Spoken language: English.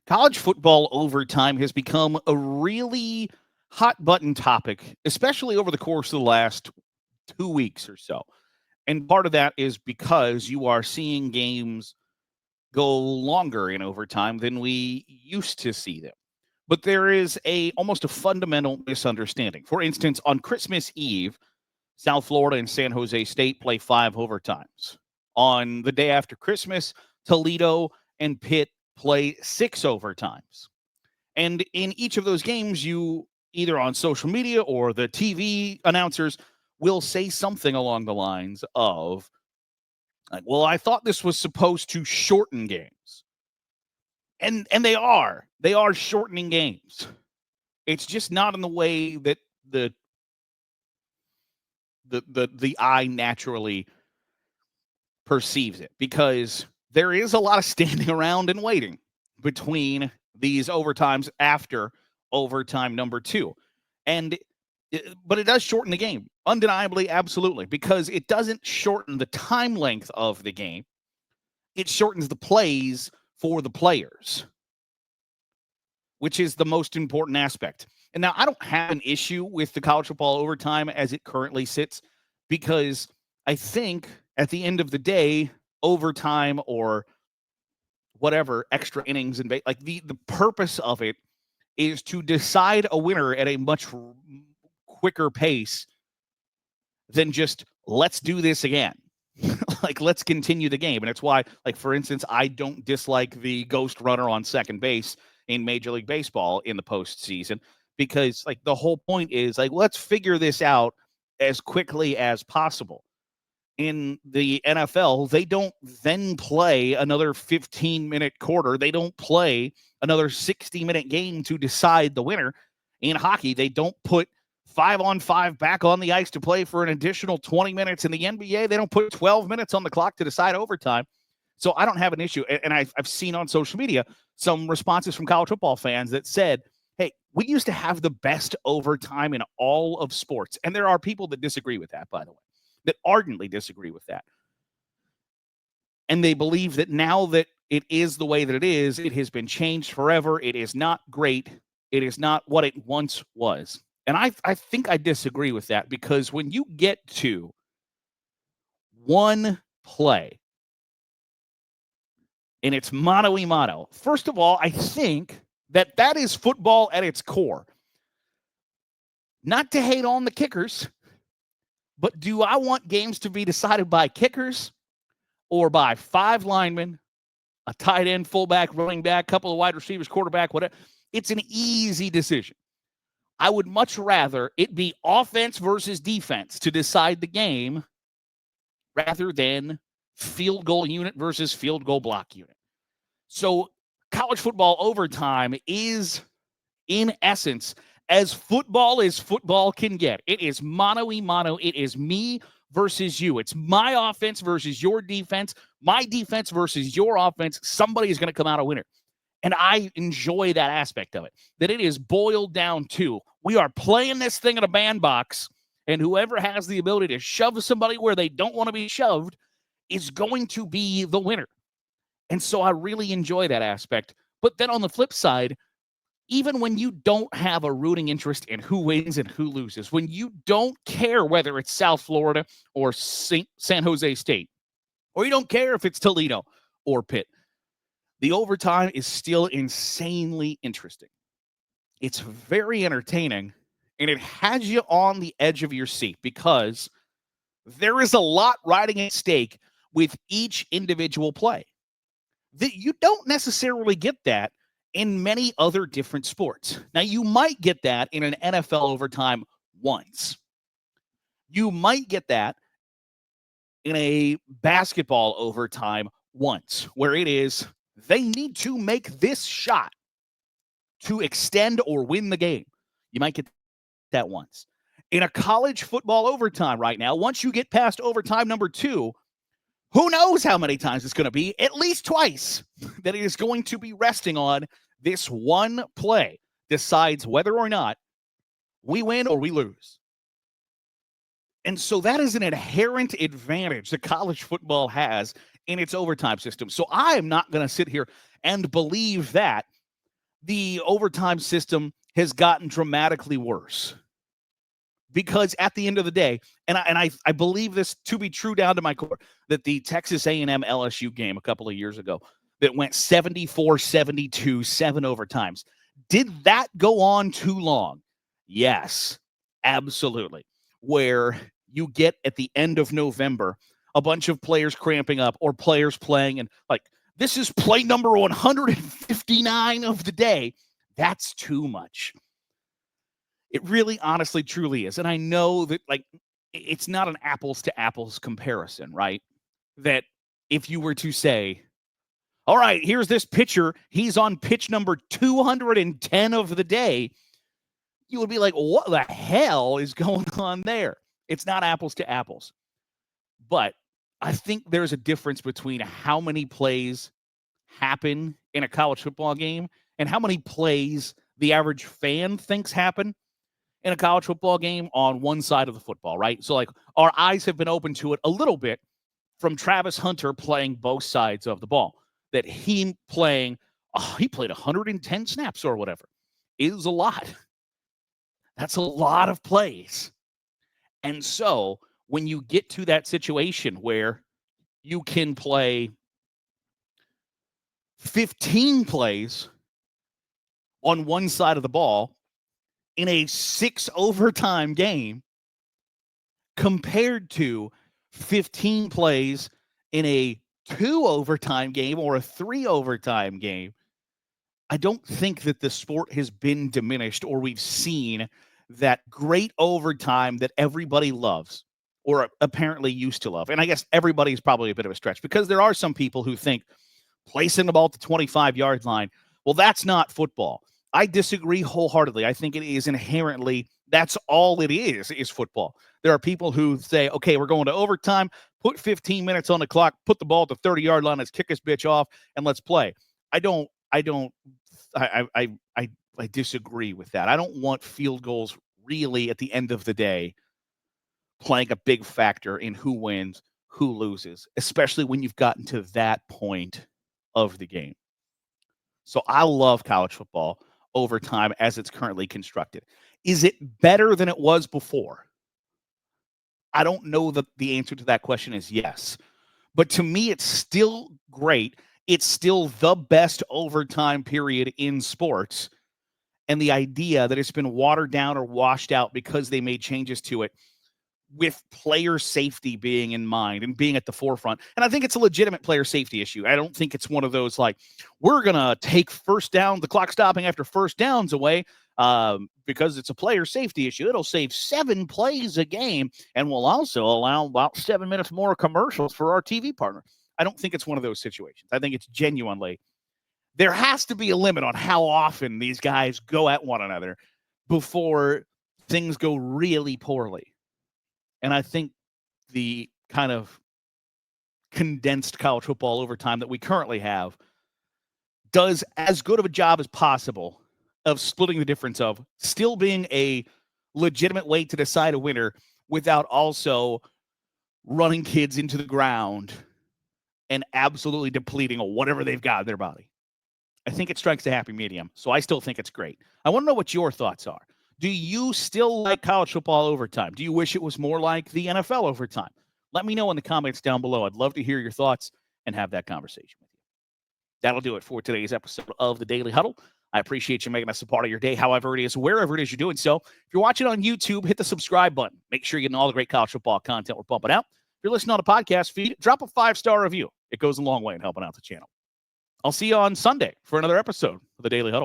College football overtime has become a really hot button topic, especially over the course of the last 2 weeks or so. And part of that is because you are seeing games go longer in overtime than we used to see them. But there is a almost a fundamental misunderstanding. For instance, on Christmas Eve, South Florida and San Jose State play 5 overtimes. On the day after Christmas, Toledo and Pitt play 6 overtimes. And in each of those games, you either on social media or the TV announcers will say something along the lines of, like, well, I thought this was supposed to shorten games. And they are. They are shortening games. It's just not in the way that the eye naturally perceives it, because there is a lot of standing around and waiting between these overtimes after overtime number 2. And but it does shorten the game, undeniably, absolutely, because it doesn't shorten the time length of the game. It shortens the plays for the players, which is the most important aspect. And now I don't have an issue with the college football overtime as it currently sits, because I think at the end of the day, overtime or whatever extra innings and like the purpose of it is to decide a winner at a much quicker pace than just let's do this again. Like, let's continue the game. And it's why, like, for instance, I don't dislike the ghost runner on second base in Major League Baseball in the postseason, because, like, the whole point is, like, let's figure this out as quickly as possible. In the NFL, they don't then play another 15-minute quarter. They don't play another 60-minute game to decide the winner. In hockey, they don't put 5-on-5 back on the ice to play for an additional 20 minutes. In the NBA, they don't put 12 minutes on the clock to decide overtime. So I don't have an issue. And I've seen on social media some responses from college football fans that said, hey, we used to have the best overtime in all of sports. And there are people that disagree with that, by the way, that ardently disagree with that. And they believe that now that it is the way that it has been changed forever. It is not great. It is not what it once was. And I think I disagree with that, because when you get to one play and it's mano a mano, first of all, I think that is football at its core. Not to hate on the kickers, but do I want games to be decided by kickers or by 5 linemen, a tight end, fullback, running back, couple of wide receivers, quarterback, whatever? It's an easy decision. I would much rather it be offense versus defense to decide the game rather than field goal unit versus field goal block unit. So college football overtime is, in essence, as football can get. It is mano a mano. It is me versus you. It's my offense versus your defense, my defense versus your offense. Somebody is going to come out a winner. And I enjoy that aspect of it, that it is boiled down to, we are playing this thing in a bandbox, and whoever has the ability to shove somebody where they don't want to be shoved is going to be the winner. And so I really enjoy that aspect. But then on the flip side, even when you don't have a rooting interest in who wins and who loses, when you don't care whether it's South Florida or San Jose State, or you don't care if it's Toledo or Pitt, the overtime is still insanely interesting. It's very entertaining, and it has you on the edge of your seat, because there is a lot riding at stake with each individual play. You don't necessarily get that in many other different sports. Now, you might get that in an NFL overtime once. You might get that in a basketball overtime once, where it is, they need to make this shot to extend or win the game. You might get that once. In a college football overtime right now, once you get past overtime number 2, who knows how many times it's going to be? At least twice that it is going to be resting on this one play decides whether or not we win or we lose. And so that is an inherent advantage that college football has in its overtime system. So I am not going to sit here and believe that the overtime system has gotten dramatically worse. Because at the end of the day, and I believe this to be true down to my core, that the Texas A&M LSU game a couple of years ago that went 74-72, 7 overtimes, did that go on too long? Yes, absolutely. Where you get at the end of November a bunch of players cramping up or players playing and like, this is play number 159 of the day. That's too much. It really, honestly, truly is. And I know that, like, it's not an apples to apples comparison, right? That if you were to say, all right, here's this pitcher, he's on pitch number 210 of the day, you would be like, what the hell is going on there? It's not apples to apples. But I think there's a difference between how many plays happen in a college football game and how many plays the average fan thinks happen in a college football game on one side of the football, right? So, like, our eyes have been open to it a little bit from Travis Hunter playing both sides of the ball. That he playing, he played 110 snaps or whatever, is a lot. That's a lot of plays. And so, when you get to that situation where you can play 15 plays on one side of the ball in a 6 overtime game compared to 15 plays in a 2 overtime game or a 3 overtime game, I don't think that the sport has been diminished or we've seen that great overtime that everybody loves or apparently used to love. And I guess everybody's probably a bit of a stretch because there are some people who think placing the ball at the 25-yard line, well, that's not football. I disagree wholeheartedly. I think it is inherently, that's all it is football. There are people who say, okay, we're going to overtime, put 15 minutes on the clock, put the ball at the 30-yard line, let's kick this bitch off, and let's play. I disagree with that. I don't want field goals really at the end of the day playing a big factor in who wins, who loses, especially when you've gotten to that point of the game. So I love college football overtime as it's currently constructed. Is it better than it was before? I don't know that the answer to that question is yes. But to me, it's still great. It's still the best overtime period in sports. And the idea that it's been watered down or washed out because they made changes to it with player safety being in mind and being at the forefront. And I think it's a legitimate player safety issue. I don't think it's one of those like, we're going to take first down, the clock stopping after first downs away because it's a player safety issue. It'll save 7 plays a game and will also allow about 7 minutes more commercials for our TV partner. I don't think it's one of those situations. I think it's genuinely, there has to be a limit on how often these guys go at one another before things go really poorly. And I think the kind of condensed college football overtime that we currently have does as good of a job as possible of splitting the difference of still being a legitimate way to decide a winner without also running kids into the ground and absolutely depleting whatever they've got in their body. I think it strikes a happy medium, so I still think it's great. I want to know what your thoughts are. Do you still like college football overtime? Do you wish it was more like the NFL overtime? Let me know in the comments down below. I'd love to hear your thoughts and have that conversation with you. That'll do it for today's episode of the Daily Huddle. I appreciate you making us a part of your day, however it is, wherever it is you're doing so. If you're watching on YouTube, hit the subscribe button. Make sure you're getting all the great college football content we're pumping out. If you're listening on a podcast feed, drop a 5-star review. It goes a long way in helping out the channel. I'll see you on Sunday for another episode of the Daily Huddle.